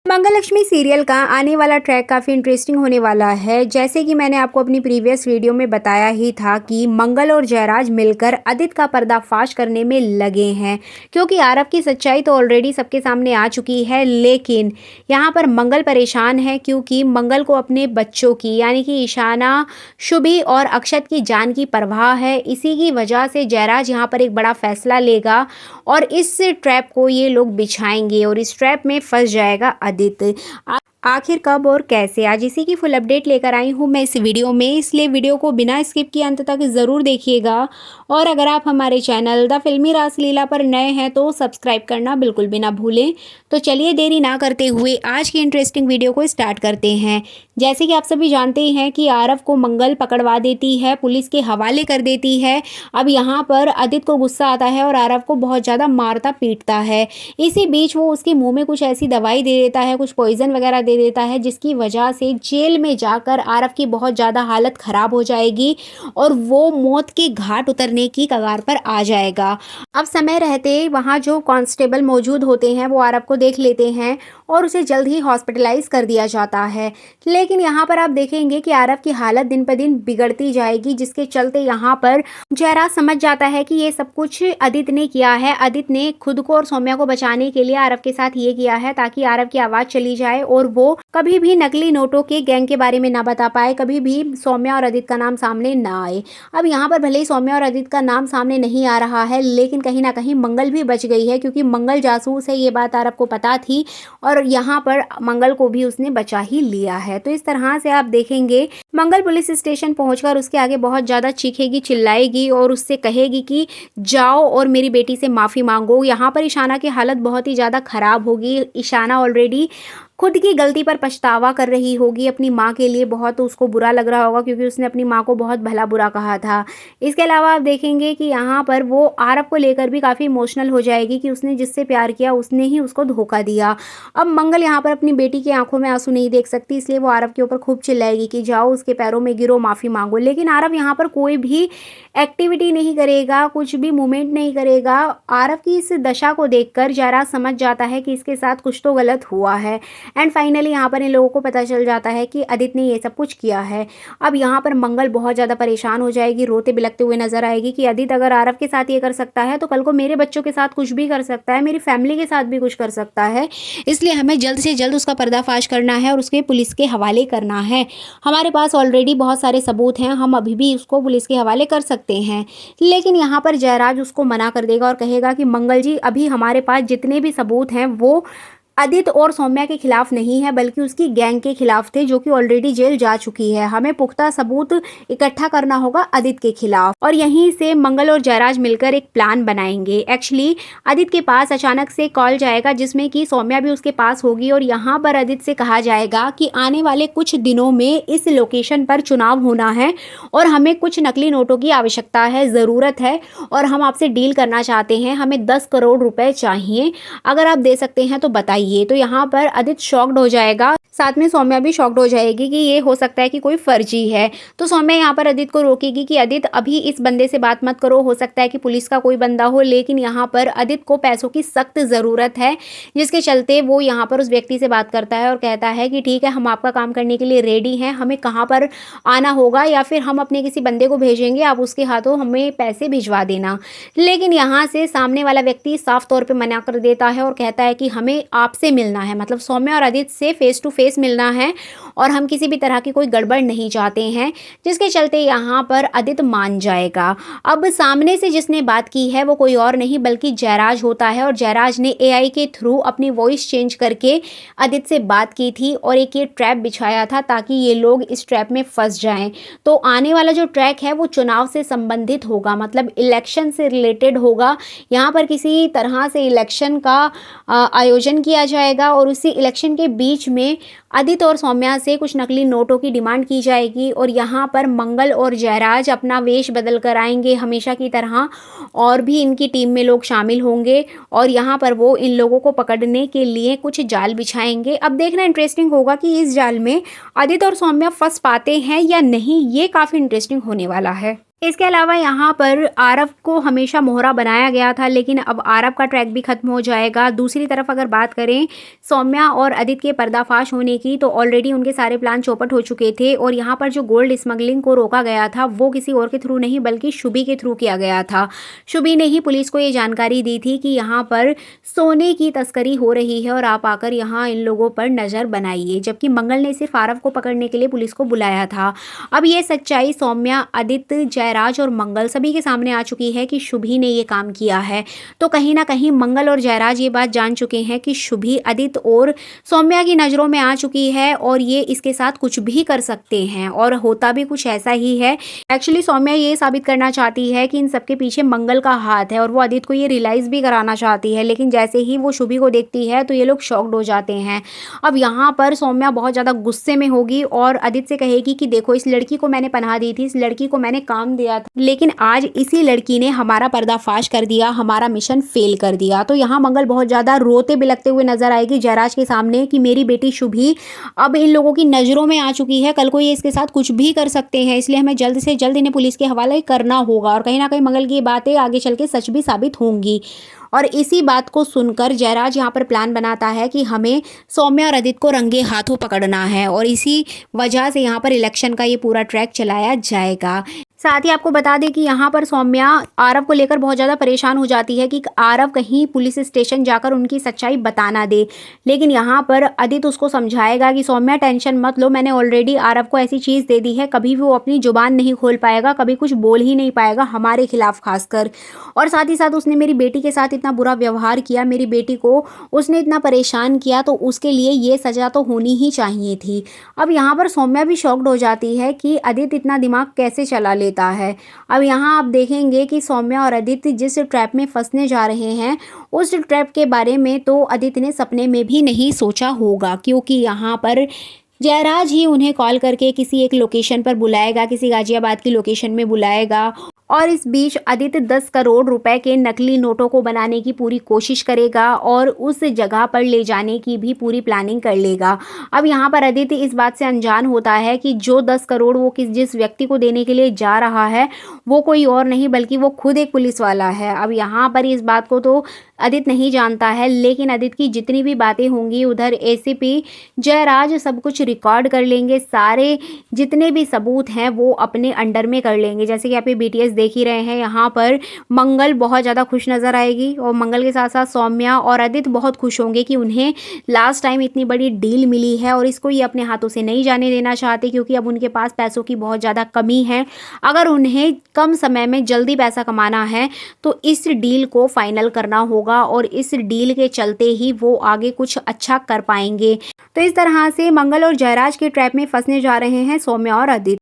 मंगलक्ष्मी serial का आने वाला ट्रैक काफ़ी इंटरेस्टिंग होने वाला है। जैसे कि मैंने आपको अपनी प्रीवियस वीडियो में बताया ही था कि मंगल और जयराज मिलकर आदित्य का पर्दाफाश करने में लगे हैं, क्योंकि आरव की सच्चाई तो ऑलरेडी सबके सामने आ चुकी है। लेकिन यहाँ पर मंगल परेशान है, क्योंकि मंगल को अपने बच्चों की यानी कि ईशाना, शुभी और अक्षत की जान की परवाह है। इसी की वजह से जयराज यहाँ पर एक बड़ा फैसला लेगा और इस ट्रैप को ये लोग बिछाएंगे और इस ट्रैप में फंस जाएगा आदित्य। आखिर कब और कैसे, आज इसी की फुल अपडेट लेकर आई हूँ मैं इस वीडियो में, इसलिए वीडियो को बिना स्किप किए अंत तक ज़रूर देखिएगा। और अगर आप हमारे चैनल द फिल्मी रासलीला पर नए हैं तो सब्सक्राइब करना बिल्कुल भी ना भूलें। तो चलिए देरी ना करते हुए आज की इंटरेस्टिंग वीडियो को स्टार्ट करते हैं। जैसे कि आप सभी जानते हैं कि आरव को मंगल पकड़वा देती है, पुलिस के हवाले कर देती है। अब यहाँ पर आदित्य को गुस्सा आता है और आरव को बहुत ज़्यादा मारता पीटता है। इसी बीच वो उसके मुंह में कुछ ऐसी दवाई दे देता है, कुछ पॉइजन वगैरह दे देता है, जिसकी वजह से जेल में जाकर आरव की बहुत ज़्यादा हालत ख़राब हो जाएगी और वो मौत के घाट उतरने की कगार पर आ जाएगा। अब समय रहते वहाँ जो कांस्टेबल मौजूद होते हैं वो आरव को देख लेते हैं और उसे जल्द ही हॉस्पिटलाइज कर दिया जाता है। लेकिन यहाँ पर आप देखेंगे कि आरव की हालत दिन पर दिन बिगड़ती जाएगी, जिसके चलते यहाँ पर जयराज समझ जाता है कि ये सब कुछ आदित्य ने किया है। आदित्य ने खुद को और सौम्या को बचाने के लिए आरव के साथ ये किया है, ताकि आरव की आवाज़ चली जाए और वो कभी भी नकली नोटों के गैंग के बारे में ना बता पाए, कभी भी सौम्या और आदित्य का नाम सामने ना आए। अब यहाँ पर भले ही सौम्या और आदित्य का नाम सामने नहीं आ रहा है, लेकिन कहीं ना कहीं मंगल भी बच गई है, क्योंकि मंगल जासूस है, ये बात आरव को पता थी और यहाँ पर मंगल को भी उसने बचा ही लिया है। तो इस तरह से आप देखेंगे मंगल पुलिस स्टेशन पहुंचकर उसके आगे बहुत ज़्यादा चीखेगी, चिल्लाएगी और उससे कहेगी कि जाओ और मेरी बेटी से माफ़ी मांगो। यहाँ पर ईशाना की हालत बहुत ही ज़्यादा ख़राब होगी। ईशाना ऑलरेडी खुद की गलती पर पछतावा कर रही होगी, अपनी माँ के लिए बहुत उसको बुरा लग रहा होगा, क्योंकि उसने अपनी माँ को बहुत भला बुरा कहा था। इसके अलावा आप देखेंगे कि यहाँ पर वो आरव को लेकर भी काफ़ी इमोशनल हो जाएगी कि उसने जिससे प्यार किया उसने ही उसको धोखा दिया। अब मंगल यहाँ पर अपनी बेटी की आंखों में आंसू नहीं देख सकती, इसलिए वो आरव के ऊपर खूब चिल्लाएगी कि जाओ उसके पैरों में गिरो, माफ़ी मांगो। लेकिन आरव यहाँ पर कोई भी एक्टिविटी नहीं करेगा, कुछ भी मूवमेंट नहीं करेगा। आरव की इस दशा को देखकर जयराज समझ जाता है कि इसके साथ कुछ तो गलत हुआ है। एंड फाइनली यहाँ पर इन लोगों को पता चल जाता है कि आदित्य ने ये सब कुछ किया है। अब यहाँ पर मंगल बहुत ज़्यादा परेशान हो जाएगी, रोते बिलखते हुए नजर आएगी कि आदित्य अगर आरव के साथ ये कर सकता है तो कल को मेरे बच्चों के साथ कुछ भी कर सकता है, मेरी फैमिली के साथ भी कुछ कर सकता है। इसलिए हमें जल्द से जल्द उसका पर्दाफाश करना है और उसके पुलिस के हवाले करना है। हमारे पास ऑलरेडी बहुत सारे सबूत हैं, हम अभी भी उसको पुलिस के हवाले कर सकते हैं। लेकिन यहाँ पर जयराज उसको मना कर देगा और कहेगा कि मंगल जी, अभी हमारे पास जितने भी सबूत हैं वो आदित्य और सौम्या के खिलाफ नहीं है, बल्कि उसकी गैंग के खिलाफ थे, जो कि ऑलरेडी जेल जा चुकी है। हमें पुख्ता सबूत इकट्ठा करना होगा आदित्य के खिलाफ और यहीं से मंगल और जयराज मिलकर एक प्लान बनाएंगे। एक्चुअली आदित्य के पास अचानक से कॉल जाएगा, जिसमें कि सौम्या भी उसके पास होगी और यहाँ पर आदित्य से कहा जाएगा कि आने वाले कुछ दिनों में इस लोकेशन पर चुनाव होना है और हमें कुछ नकली नोटों की आवश्यकता है, ज़रूरत है और हम आपसे डील करना चाहते हैं। हमें 10 करोड़ रुपए चाहिए, अगर आप दे सकते हैं तो बताइए। तो यहाँ पर आदित्य शॉक्ड हो जाएगा, साथ में सौम्या भी शॉक्ड हो जाएगी कि ये हो सकता है कि कोई फर्जी है। तो सौम्या यहाँ पर आदित्य को रोकेगी कि आदित्य अभी इस बंदे से बात मत करो, हो सकता है कि पुलिस का कोई बंदा हो। लेकिन यहाँ पर आदित्य को पैसों की सख्त ज़रूरत है, जिसके चलते वो यहाँ पर उस व्यक्ति से बात करता है और कहता है कि ठीक है, हम आपका काम करने के लिए रेडी हैं, हमें कहाँ पर आना होगा या फिर हम अपने किसी बंदे को भेजेंगे, आप उसके हाथों हमें पैसे भिजवा देना। लेकिन यहाँ से सामने वाला व्यक्ति साफ तौर पर मना कर देता है और कहता है कि हमें आपसे मिलना है, मतलब सौम्या और आदित्य से फेस टू फेस मिलना है और हम किसी भी तरह की कोई गड़बड़ नहीं चाहते हैं, जिसके चलते यहाँ पर आदित्य मान जाएगा। अब सामने से जिसने बात की है वो कोई और नहीं बल्कि जयराज होता है और जयराज ने एआई के थ्रू अपनी वॉइस चेंज करके आदित्य से बात की थी और एक ये ट्रैप बिछाया था ताकि ये लोग इस ट्रैप में फंस जाएं। तो आने वाला जो ट्रैक है वो चुनाव से संबंधित होगा, मतलब इलेक्शन से रिलेटेड होगा। यहाँ पर किसी तरह से इलेक्शन का आयोजन किया जाएगा और उसी इलेक्शन के बीच में आदित्य और सौम्या से कुछ नकली नोटों की डिमांड की जाएगी और यहाँ पर मंगल और जयराज अपना वेश बदल कर आएंगे हमेशा की तरह, और भी इनकी टीम में लोग शामिल होंगे और यहाँ पर वो इन लोगों को पकड़ने के लिए कुछ जाल बिछाएंगे। अब देखना इंटरेस्टिंग होगा कि इस जाल में आदित्य और सौम्या फंस पाते हैं या नहीं, ये काफ़ी इंटरेस्टिंग होने वाला है। इसके अलावा यहाँ पर आरव को हमेशा मोहरा बनाया गया था, लेकिन अब आरव का ट्रैक भी खत्म हो जाएगा। दूसरी तरफ अगर बात करें सौम्या और आदित्य के पर्दाफाश होने की, तो ऑलरेडी उनके सारे प्लान चौपट हो चुके थे और यहाँ पर जो गोल्ड स्मगलिंग को रोका गया था वो किसी और के थ्रू नहीं बल्कि शुभी के थ्रू किया गया था। शुभी ने ही पुलिस को ये जानकारी दी थी कि यहाँ पर सोने की तस्करी हो रही है और आप आकर यहाँ इन लोगों पर नज़र बनाइए, जबकि मंगल ने सिर्फ आरव को पकड़ने के लिए पुलिस को बुलाया था। अब ये सच्चाई सौम्या, आदित्य, जयराज और मंगल सभी के सामने आ चुकी है कि शुभी ने ये काम किया है। तो कहीं ना कहीं मंगल और जयराज ये बात जान चुके हैं कि शुभी आदित्य और सौम्या की नज़रों में आ चुकी है और ये इसके साथ कुछ भी कर सकते हैं और होता भी कुछ ऐसा ही है। एक्चुअली सौम्या ये साबित करना चाहती है कि इन सबके पीछे मंगल का हाथ है और वो आदित्य को ये रियलाइज़ भी कराना चाहती है, लेकिन जैसे ही वो शुभी को देखती है तो ये लोग शॉक्ड हो जाते हैं। अब यहाँ पर सौम्या बहुत ज़्यादा गुस्से में होगी और आदित्य से कहेगी कि देखो, इस लड़की को मैंने पनाह दी थी, इस लड़की को मैंने काम दिया था, लेकिन आज इसी लड़की ने हमारा पर्दाफाश कर दिया, हमारा मिशन फेल कर दिया। तो यहाँ मंगल बहुत ज़्यादा रोते बिलखते हुए नजर आएगी जयराज के सामने कि मेरी बेटी शुभी अब इन लोगों की नज़रों में आ चुकी है, कल को ये इसके साथ कुछ भी कर सकते हैं, इसलिए हमें जल्द से जल्द इन्हें पुलिस के हवाले करना होगा। और कहीं ना कहीं मंगल की ये बातें आगे चल के सच भी साबित होंगी। और इसी बात को सुनकर जयराज यहाँ पर प्लान बनाता है कि हमें सौम्या और आदित्य को रंगे हाथों पकड़ना है और इसी वजह से यहाँ पर इलेक्शन का ये पूरा ट्रैक चलाया जाएगा। साथ ही आपको बता दें कि यहाँ पर सौम्या आरव को लेकर बहुत ज़्यादा परेशान हो जाती है कि आरव कहीं पुलिस स्टेशन जाकर उनकी सच्चाई बता ना दे, लेकिन यहाँ पर आदित्य उसको समझाएगा कि सौम्या टेंशन मत लो, मैंने ऑलरेडी आरव को ऐसी चीज़ दे दी है, कभी भी वो अपनी जुबान नहीं खोल पाएगा, कभी कुछ बोल ही नहीं पाएगा हमारे खिलाफ खासकर। और साथ ही साथ उसने मेरी बेटी के साथ इतना बुरा व्यवहार किया, मेरी बेटी को उसने इतना परेशान किया, तो उसके लिए ये सज़ा तो होनी ही चाहिए थी। अब यहाँ पर सौम्या भी शॉक्ड हो जाती है कि आदित्य इतना दिमाग कैसे चला लेता है। अब यहाँ आप देखेंगे कि सौम्या और आदित्य जिस ट्रैप में फंसने जा रहे हैं उस ट्रैप के बारे में तो आदित्य ने सपने में भी नहीं सोचा होगा, क्योंकि यहाँ पर जयराज ही उन्हें कॉल करके किसी एक लोकेशन पर बुलाएगा, किसी गाजियाबाद की लोकेशन में बुलाएगा और इस बीच आदित्य 10 करोड़ रुपए के नकली नोटों को बनाने की पूरी कोशिश करेगा और उस जगह पर ले जाने की भी पूरी प्लानिंग कर लेगा। अब यहाँ पर आदित्य इस बात से अनजान होता है कि जो 10 करोड़ वो जिस व्यक्ति को देने के लिए जा रहा है वो कोई और नहीं बल्कि वो खुद एक पुलिस वाला है। अब यहाँ पर इस बात को तो आदित्य नहीं जानता है, लेकिन आदित्य की जितनी भी बातें होंगी उधर एसीपी जयराज सब कुछ रिकॉर्ड कर लेंगे, सारे जितने भी सबूत हैं वो अपने अंडर में कर लेंगे। जैसे कि आप ये बीटीएस देख ही रहे हैं, यहाँ पर मंगल बहुत ज़्यादा खुश नज़र आएगी और मंगल के साथ साथ सौम्या और आदित्य बहुत खुश होंगे कि उन्हें लास्ट टाइम इतनी बड़ी डील मिली है और इसको ये अपने हाथों से नहीं जाने देना चाहते, क्योंकि अब उनके पास पैसों की बहुत ज़्यादा कमी है। अगर उन्हें कम समय में जल्दी पैसा कमाना है तो इस डील को फाइनल करना होगा और इस डील के चलते ही वो आगे कुछ अच्छा कर पाएंगे। तो इस तरह से मंगल और जयराज के ट्रैप में फंसने जा रहे हैं सौम्या और आदित्य।